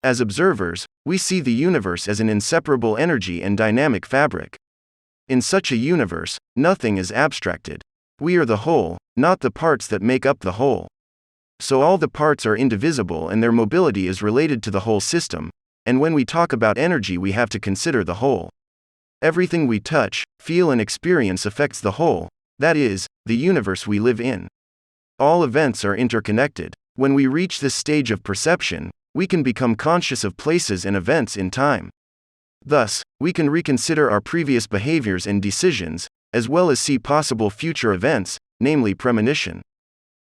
As observers, we see the universe as an inseparable energy and dynamic fabric. In such a universe, nothing is abstracted. We are the whole, not the parts that make up the whole. So all the parts are indivisible and their mobility is related to the whole system, and when we talk about energy we have to consider the whole. Everything we touch, feel and experience affects the whole, that is, the universe we live in. All events are interconnected. When we reach this stage of perception, we can become conscious of places and events in time. Thus, we can reconsider our previous behaviors and decisions, as well as see possible future events, namely premonition.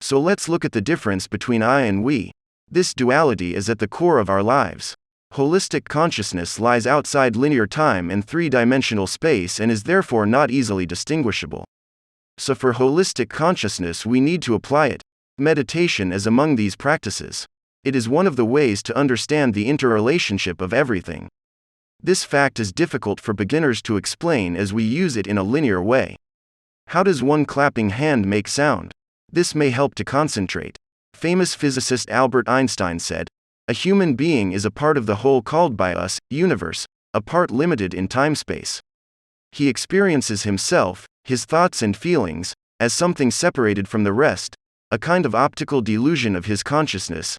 So let's look at the difference between I and we. This duality is at the core of our lives. Holistic consciousness lies outside linear time and three-dimensional space and is therefore not easily distinguishable. So for holistic consciousness we need to apply it. Meditation is among these practices. It is one of the ways to understand the interrelationship of everything. This fact is difficult for beginners to explain as we use it in a linear way. How does one clapping hand make sound? This may help to concentrate. Famous physicist Albert Einstein said, "A human being is a part of the whole called by us, universe, a part limited in time-space." He experiences himself, his thoughts and feelings, as something separated from the rest, a kind of optical delusion of his consciousness.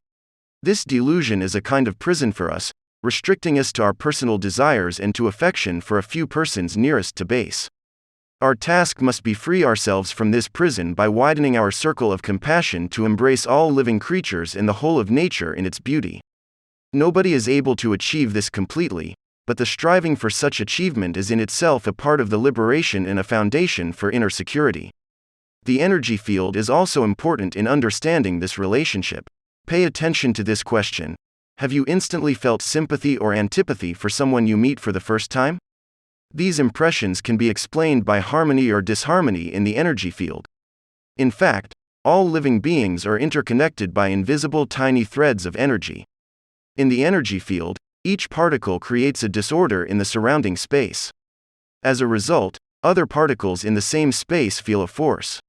This delusion is a kind of prison for us, restricting us to our personal desires and to affection for a few persons nearest to base. Our task must be free ourselves from this prison by widening our circle of compassion to embrace all living creatures and the whole of nature in its beauty. Nobody is able to achieve this completely, but the striving for such achievement is in itself a part of the liberation and a foundation for inner security. The energy field is also important in understanding this relationship. Pay attention to this question. Have you instantly felt sympathy or antipathy for someone you meet for the first time? These impressions can be explained by harmony or disharmony in the energy field. In fact, all living beings are interconnected by invisible tiny threads of energy. In the energy field, each particle creates a disorder in the surrounding space. As a result, other particles in the same space feel a force.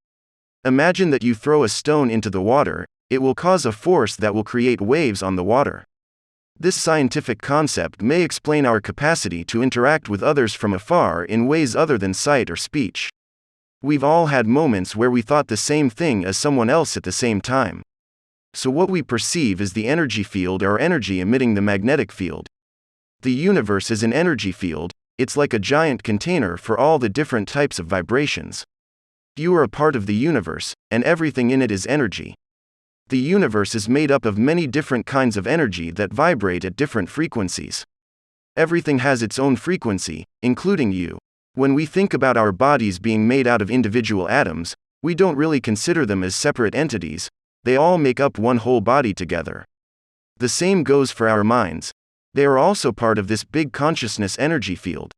Imagine that you throw a stone into the water, it will cause a force that will create waves on the water. This scientific concept may explain our capacity to interact with others from afar in ways other than sight or speech. We've all had moments where we thought the same thing as someone else at the same time. So what we perceive is the energy field or energy emitting the magnetic field. The universe is an energy field, it's like a giant container for all the different types of vibrations. You are a part of the universe, and everything in it is energy. The universe is made up of many different kinds of energy that vibrate at different frequencies. Everything has its own frequency, including you. When we think about our bodies being made out of individual atoms, we don't really consider them as separate entities, they all make up one whole body together. The same goes for our minds. They are also part of this big consciousness energy field.